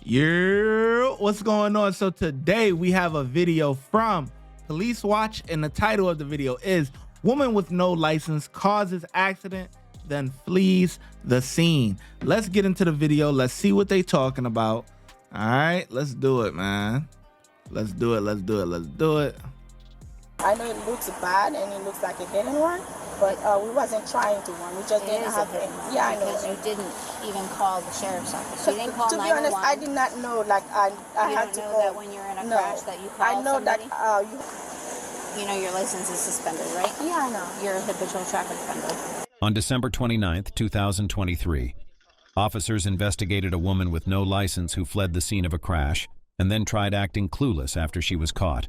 Yeah, what's going on? So today we have a video from Police Watch, and the title of the video is "Woman with No License Causes Accident, Then Flees the Scene." Let's get into the video. Let's see what they talking about. All right, let's do it, man. Let's do it. I know it looks bad and it looks like a hit and run, but we wasn't trying to run. We just didn't have it. Yeah, I know. Because you didn't even call the sheriff's office. You didn't call 911. To be honest, I did not know. Like I had to call. That when you're in a crash that you call I know somebody? that. You know your license is suspended, right? Yeah, I know. You're a habitual traffic offender. On December 29th, 2023, officers investigated a woman with no license who fled the scene of a crash and then tried acting clueless after she was caught.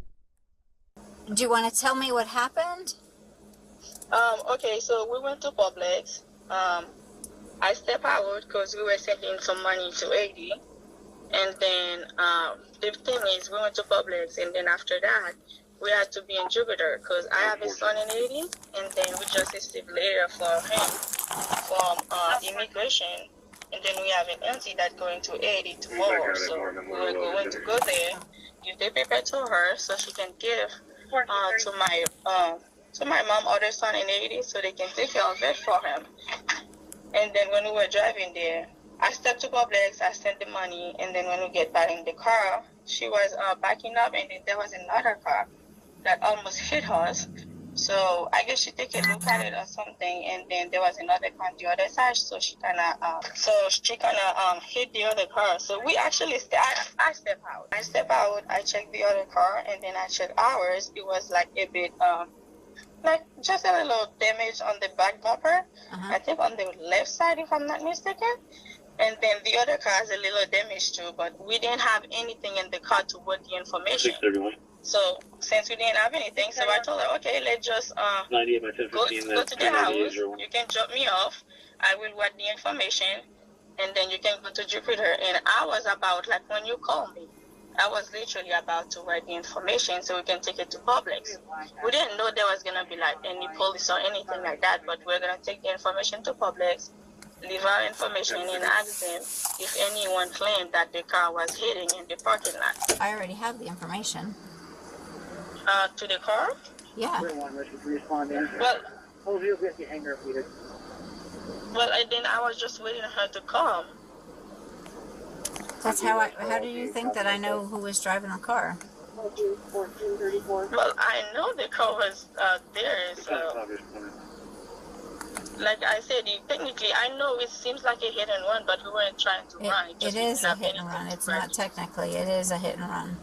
Do you want to tell me what happened? Okay, so we went to Publix. I stepped out because we were sending some money to 80. And then the thing is, we went to Publix, and then after that, we had to be in Jupiter because I have a son in 80, and then we just received a letter for him from immigration. And then we have an auntie that's going to 80 tomorrow. So we were going to go there, give the paper to her so she can give to my mom other son in 80 so they can take care of it for him. And then when we were driving there, I stepped to Publix, I sent the money, and then when we get back in the car, she was backing up, and then there was another car that almost hit us. So I guess she took a look at it or something, and then there was another car on the other side, so she kind of hit the other car. So we actually I step out. I checked the other car, and then I checked ours. It was like a bit like just a little damage on the back bumper. I think on the left side, if I'm not mistaken. And then the other car has a little damage too, but we didn't have anything in the car to put the information. So since we didn't have anything, so I told her, okay, let's just go to the house. You can drop me off. I will write the information, and then you can go to Jupiter. And I was about, like when you called me, I was literally about to write the information so we can take it to Publix. We didn't know there was going to be like any police or anything like that, but we're going to take the information to Publix, leave our information, and ask them if anyone claimed that the car was hitting in the parking lot. I already have the information. To the car? Yeah. Well, and then I was just waiting for her to come. That's how do you think that I know who was driving the car? Well, I know the car was there, so... Like I said, technically, I know it seems like a hit and run, but we weren't trying to run. It is a hit and run. It's not technically. It is a hit and run.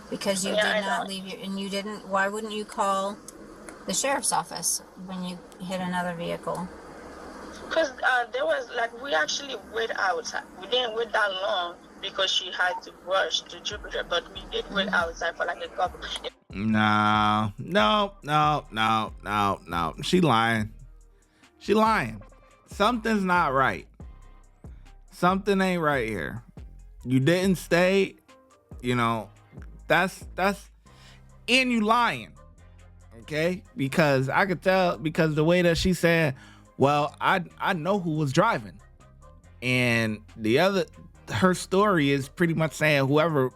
Because you did not leave your... And you didn't... Why wouldn't you call the sheriff's office when you hit another vehicle? Because there was, like, we actually wait outside. We didn't wait that long because she had to rush to Jupiter, but we did wait outside for like a couple. No. She lying. Something's not right. Something ain't right here. You didn't stay, you know, that's and you lying. Okay? Because I could tell, because the way that she said, well, I know who was driving. And her story is pretty much saying whoever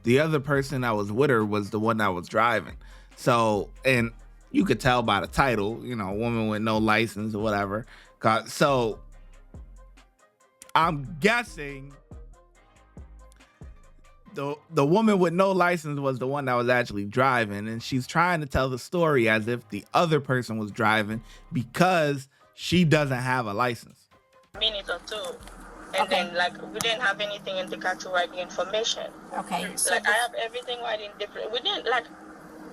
the other person that was with her was the one that was driving. So, and you could tell by the title, you know, woman with no license or whatever. So I'm guessing the woman with no license was the one that was actually driving, and she's trying to tell the story as if the other person was driving because she doesn't have a license. Minute or two. And then, like, we didn't have anything in the car to write the information. Okay. So like, I have everything right in different. We didn't, like,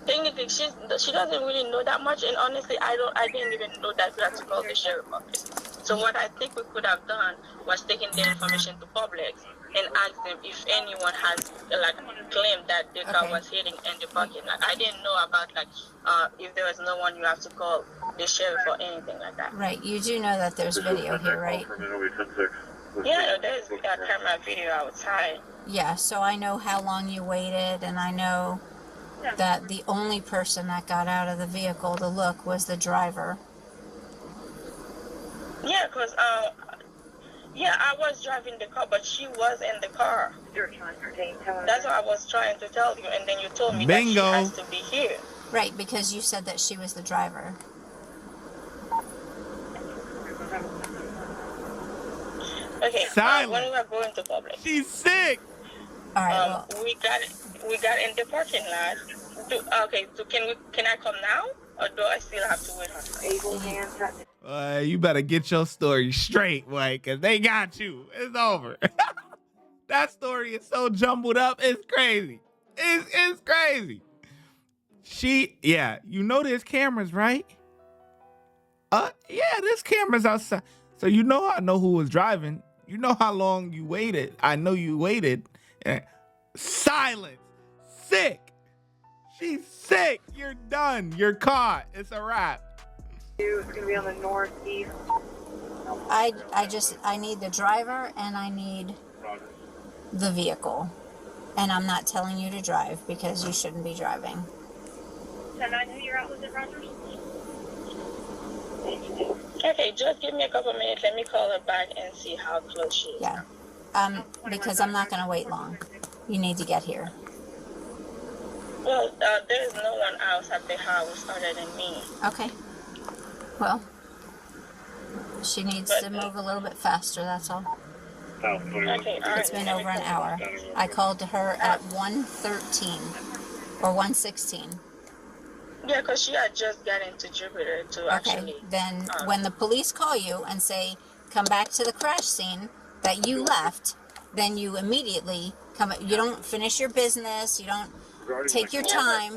technically, she doesn't really know that much. And honestly, I didn't even know that we had to call the sheriff's office. So what I think we could have done was taking the information to Publix and ask them if anyone has, like, claimed that the car was hitting in the parking lot. I didn't know about, like, if there was no one, you have to call the sheriff or anything like that. Right. You do know that there's video here, right? Yeah, there's a camera video outside. Yeah, so I know how long you waited, and I know that the only person that got out of the vehicle to look was the driver. Yeah, because Yeah, I was driving the car, but she was in the car. That's what I was trying to tell you, and then you told me that she Bingo. has to be here. Right, because you said that she was the driver. Okay. Silent. When we were going to public, She's sick. All right. Well, we got in the parking lot. Can I come now, or do I still have to wait? You better get your story straight, boy, because they got you. It's over. That story is so jumbled up. It's crazy. It's crazy. You know there's cameras, right? There's cameras outside. So I know who was driving. You know how long you waited. I know you waited. Silence. Sick. She's sick. You're done. You're caught. It's a wrap. It's gonna be on the northeast. I need the driver and I need the vehicle. And I'm not telling you to drive because you shouldn't be driving. 10-9 who you're out with it, Rogers? Okay, just give me a couple minutes. Let me call her back and see how close she is. Yeah. Because I'm not going to wait long. You need to get here. Well, there's no one else at the house other than me. Okay. Well, she needs to move a little bit faster, that's all. Okay, all right. It's been over an hour. I called her at 1:13 or 1:16. Yeah, because she had just got into Jupiter to actually... Okay, then when the police call you and say, come back to the crash scene that you left, then you immediately come, you don't finish your business, you don't take your time,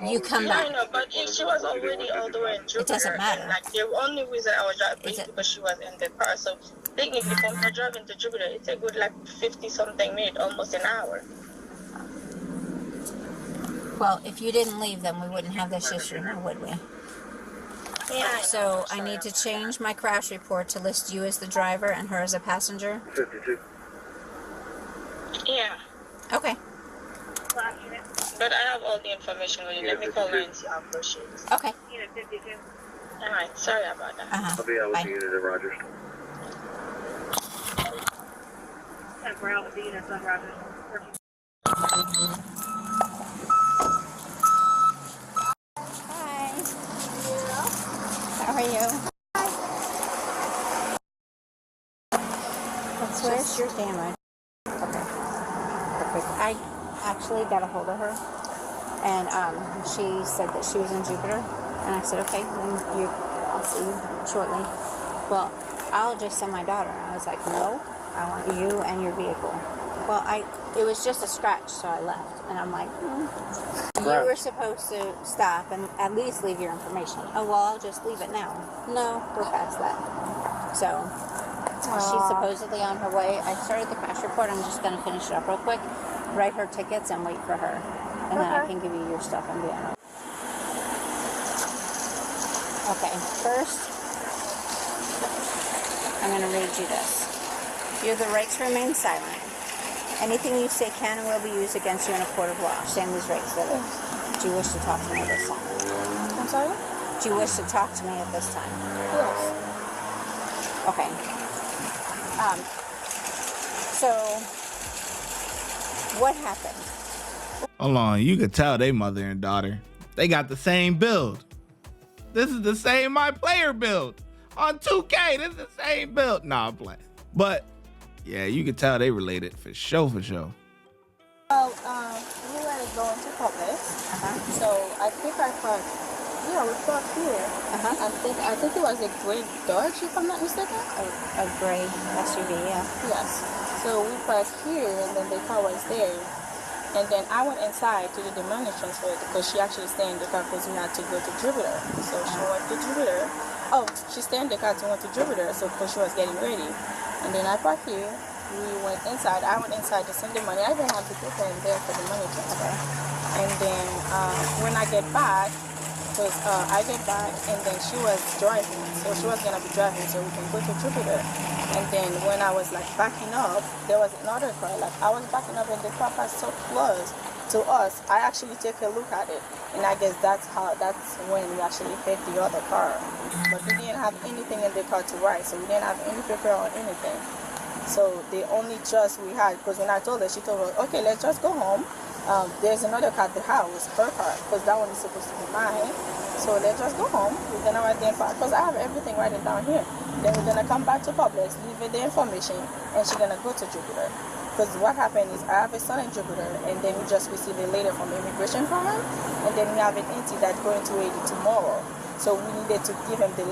you come back. I know, but if she was already all the way in Jupiter, it doesn't matter. Like, the only reason I was driving is because she was in the car. So technically, from her driving to Jupiter, it's a good like 50-something minutes, almost an hour. Well, if you didn't leave, then we wouldn't have this issue now, would we? Yeah. So I need to change my crash report to list you as the driver and her as a passenger? 52. Yeah. Okay. But I have all the information with you. Let me call her and see how close she is. Okay. Unit 52. All right. Sorry about that. I'll be out with Bye. the unit at Rogers. We're out with the units on Rogers. Hi. How are you? Where's your camera? Okay. Perfect. I actually got a hold of her, and she said that she was in Jupiter, and I said, okay, then I'll see you shortly. Well, I'll just send my daughter. I was like, no, I want you and your vehicle. Well, it was just a scratch, so I left, and I'm like, you were supposed to stop and at least leave your information. Oh, well, I'll just leave it now. No, we're past that. So she's supposedly on her way. I started the crash report. I'm just going to finish it up real quick, write her tickets, and wait for her. And then I can give you your stuff and be on. Okay, first, I'm going to read you this. You have the right to remain silent. Anything you say can and will be used against you in a court of law. Understand these rights. Do you wish to talk to me at this time? I'm sorry? Do you wish to talk to me at this time? Yes. Okay. So, what happened? Hold on, you could tell they mother and daughter. They got the same build. This is the same my player build. On 2K, this is the same build. Nah, I'm playing. But, yeah, you could tell they related for sure, for sure. Well, we were going to public, so I think I parked. Yeah, we parked here. I think it was a gray Dodge, if I'm not mistaken. A gray SUV, yeah. Yes. So we parked here, and then the car was there. And then I went inside to do the money transfer because she actually stayed in the car because we had to go to Jupiter. So she went to Jupiter. Oh, she stayed in the car to went to Jupiter, so because she was getting ready. And then I parked here. We went inside. I went inside to send the money. I didn't have the paper in there for the money transfer. And then when I get back, because I get back and then she was driving. So she was going to be driving so we can go to Jupiter. And then when I was like backing up, there was another car. Like I was backing up and the car was so close to us. I actually take a look at it. And I guess that's when we actually hit the other car. But we didn't have anything in the car to write. So we didn't have any paper or anything. So the only trust we had, because when I told her, she told her, okay, let's just go home. There's another car at the house, her car, because that one is supposed to be mine. So let's just go home. We're gonna write the info, because I have everything written down here. Then we're gonna come back to Publix, leave her the information, and she's gonna go to Jupiter. Because what happened is I have a son in Jupiter, and then we just received a letter from immigration from him, and then we have an auntie that's going to Haiti tomorrow. So we needed to give her the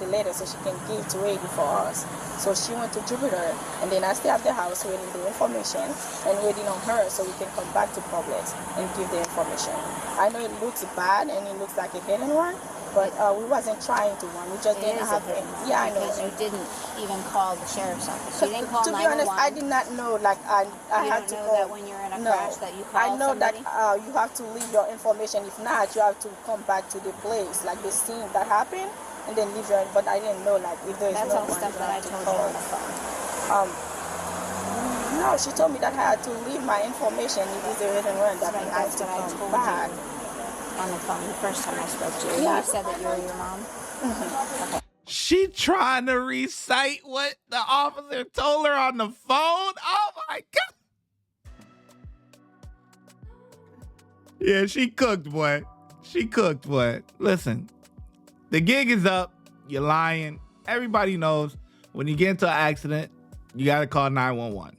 letter so she can give to Haiti for us. So she went to Jupiter, and then I stay at the house waiting the information and waiting on her so we can come back to Publix and give the information. I know it looks bad and it looks like a hidden one, but we wasn't trying to one. We just didn't have it. Yeah, I know. Because you didn't even call the sheriff's office. You didn't call 911. To be honest, I did not know. Like I had to know call. that when you're in a crash that you call I know somebody? that you have to leave your information. If not, you have to come back to the place, like the scene that happened, and then leave your. But I didn't know like if there's That's no all one, stuff you that I have to told call. you on the phone. No, she told me that I had to leave my information if there isn't one that Right, I have that's to what I come told back. you on the phone the first time I spoke to you. Yeah. You said that you were your mom. Okay. She trying to recite what the officer told her on the phone. Oh my God. Yeah, she cooked, boy. She cooked, boy. Listen, the gig is up. You're lying. Everybody knows when you get into an accident, you got to call 911.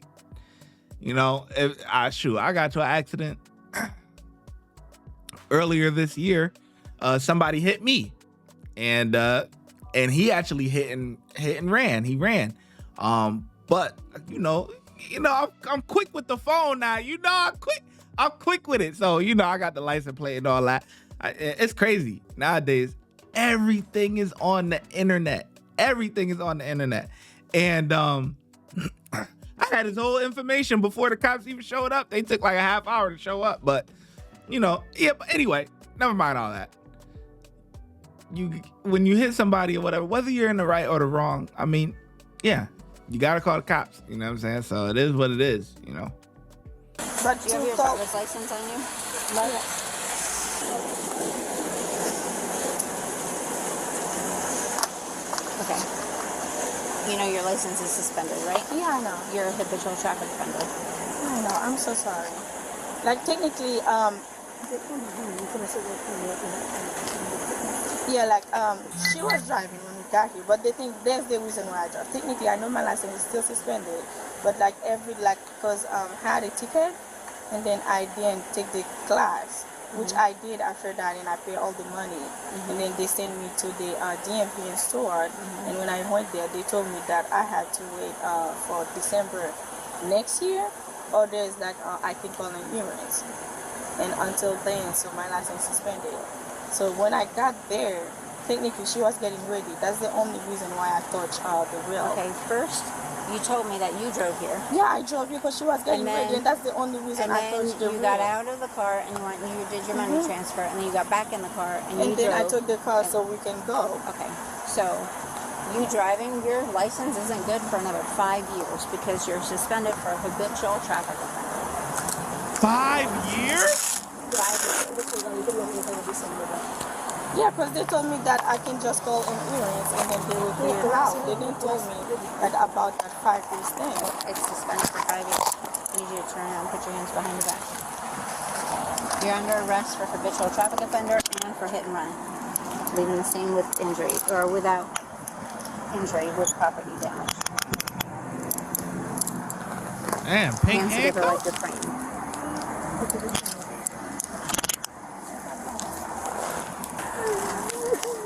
You know, I got into an accident earlier this year. Somebody hit me, and he actually hit and ran. He ran. But you know, I'm quick with the phone now. You know, I'm quick with it. So you know, I got the license plate and all that. It's crazy nowadays. Everything is on the internet. Everything is on the internet, and I had his whole information before the cops even showed up. They took like a half hour to show up, but you know, yeah. But anyway, never mind all that. When you hit somebody or whatever, whether you're in the right or the wrong, I mean, yeah, you gotta call the cops. You know what I'm saying? So it is what it is. You know. But Do you have your driver's license on you? No, yeah. Okay. You know your license is suspended, right? Yeah, I know. You're a habitual traffic offender. I know. I'm so sorry. Like technically, yeah, like she was driving when we got here, but they think that's the reason why I drive. Technically, I know my license is still suspended, but like because I had a ticket, and then I didn't take the class, which I did after that, and I paid all the money, and then they sent me to the DMV in store, and when I went there, they told me that I had to wait for December next year, or there's like I can call an insurance, and until then, so my license suspended. So when I got there, technically she was getting ready. That's the only reason why I touched the wheel. Okay, first you told me that you drove here. Yeah, I drove here because she was getting ready, and that's the only reason And I then touched the wheel. you got out of the car and you did your money transfer, and then you got back in the car and you then drove. I took the car so we can go. Okay, so you driving, your license isn't good for another 5 years because you're suspended for habitual traffic offender. 5 years? 5 years. Yeah, because they told me that I can just call insurance and then they will clear it out. They didn't tell me that about that 5 years thing. It's suspended for 5 years. I need you to turn around and put your hands behind your back. You're under arrest for habitual traffic offender and for hit and run. Leaving the scene with injury, or without injury, with property damage. Damn, pink Hands together like handcuffs? you're praying.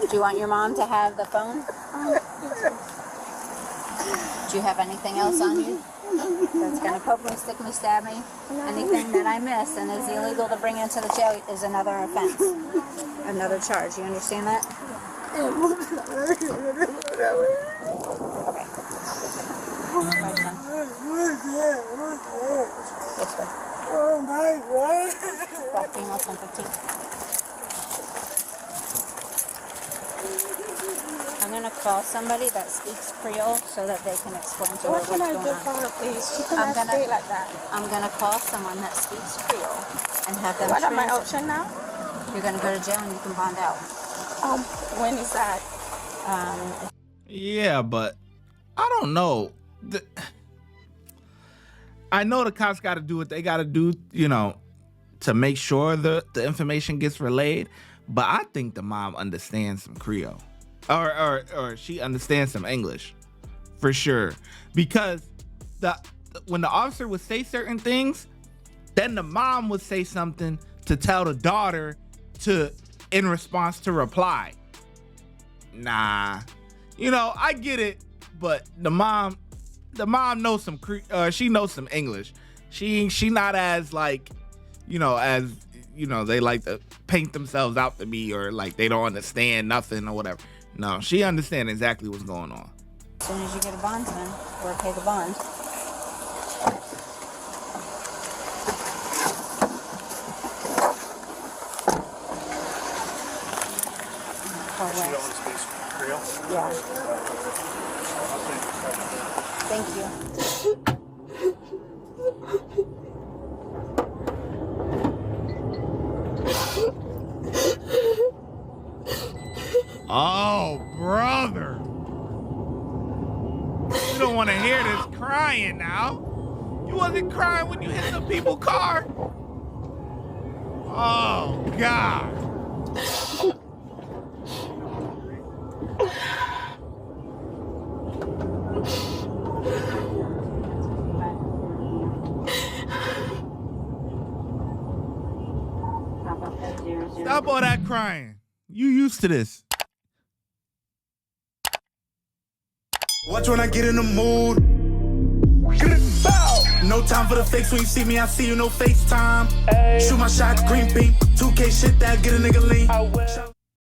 Do you want your mom to have the phone? Do you have anything else on you that's going to poke me, stick me, stab me? Anything that I miss and is illegal to bring into the jail is another offense, another charge. You understand that? Okay. Right, son. This way. Black female, 1015. I'm going to call somebody that speaks Creole so that they can explain to her What what's can I going do on. for her, please? She I'm cannot gonna- stay like that. I'm going to call someone that speaks Creole and have them What are my translate. options now? You're going to go to jail and you can bond out. When is that? Yeah, but I don't know. I know the cops got to do what they got to do, you know, to make sure the information gets relayed. But I think the mom understands some Creole, or she understands some English, for sure. Because when the officer would say certain things, then the mom would say something to tell the daughter in response to reply. Nah, you know, I get it, but the mom knows some she knows some English. She not as like, you know, as, you know, they like to paint themselves out to be, or like they don't understand nothing or whatever. No, she understands exactly what's going on. As soon as you get a bondsman, or pay the bond. Yeah. Thank you. Oh, brother. You don't want to hear this crying now. You wasn't crying when you hit the people's car. Oh, God. Stop all that crying. You used to this. Watch when I get in the mood. No time for the fakes. When you see me, I see you, no FaceTime. Shoot my shot, green beam. 2K shit that get a nigga lean.